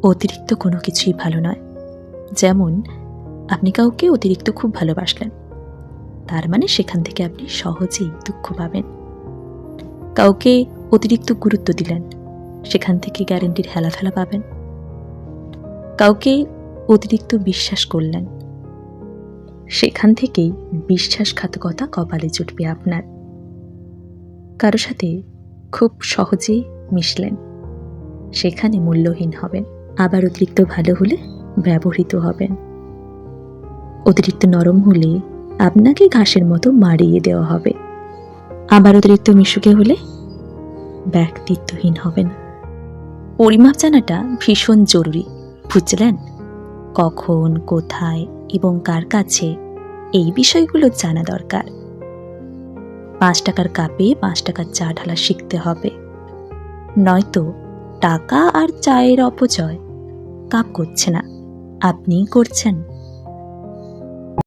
অতিরিক্ত কোনো কিছুই ভালো নয়। যেমন আপনি কাউকে অতিরিক্ত খুব ভালোবাসলেন, তার মানে সেখান থেকে আপনি সহজেই দুঃখ পাবেন। কাউকে অতিরিক্ত গুরুত্ব দিলেন, সেখান থেকে গ্যারেন্টির হেলাফেলা পাবেন। কাউকে অতিরিক্ত বিশ্বাস করলেন, সেখান থেকেই বিশ্বাসঘাতকতা কপালে জুটবে আপনার। কারো সাথে খুব সহজেই মিশলেন, সেখানে মূল্যহীন হবেন। আবার অতিরিক্ত ভালো হলে ব্যবহৃত হবেন। অতিরিক্ত নরম হলে আপনাকে ঘাসের মতো মারিয়ে দেওয়া হবে। আবার অতিরিক্ত মিশুকে হলে ব্যক্তিত্বহীন হবেন। পরিমাপ জানাটা ভীষণ জরুরি, বুঝলেন? কখন, কোথায় এবং কার কাছে, এই বিষয়গুলো জানা দরকার। 5 টাকার কাপে 5 টাকার চা ঢালা শিখতে হবে, নয়তো টাকা আর চায়ের অপচয় কাপ করছে না, আপনিই করছেন।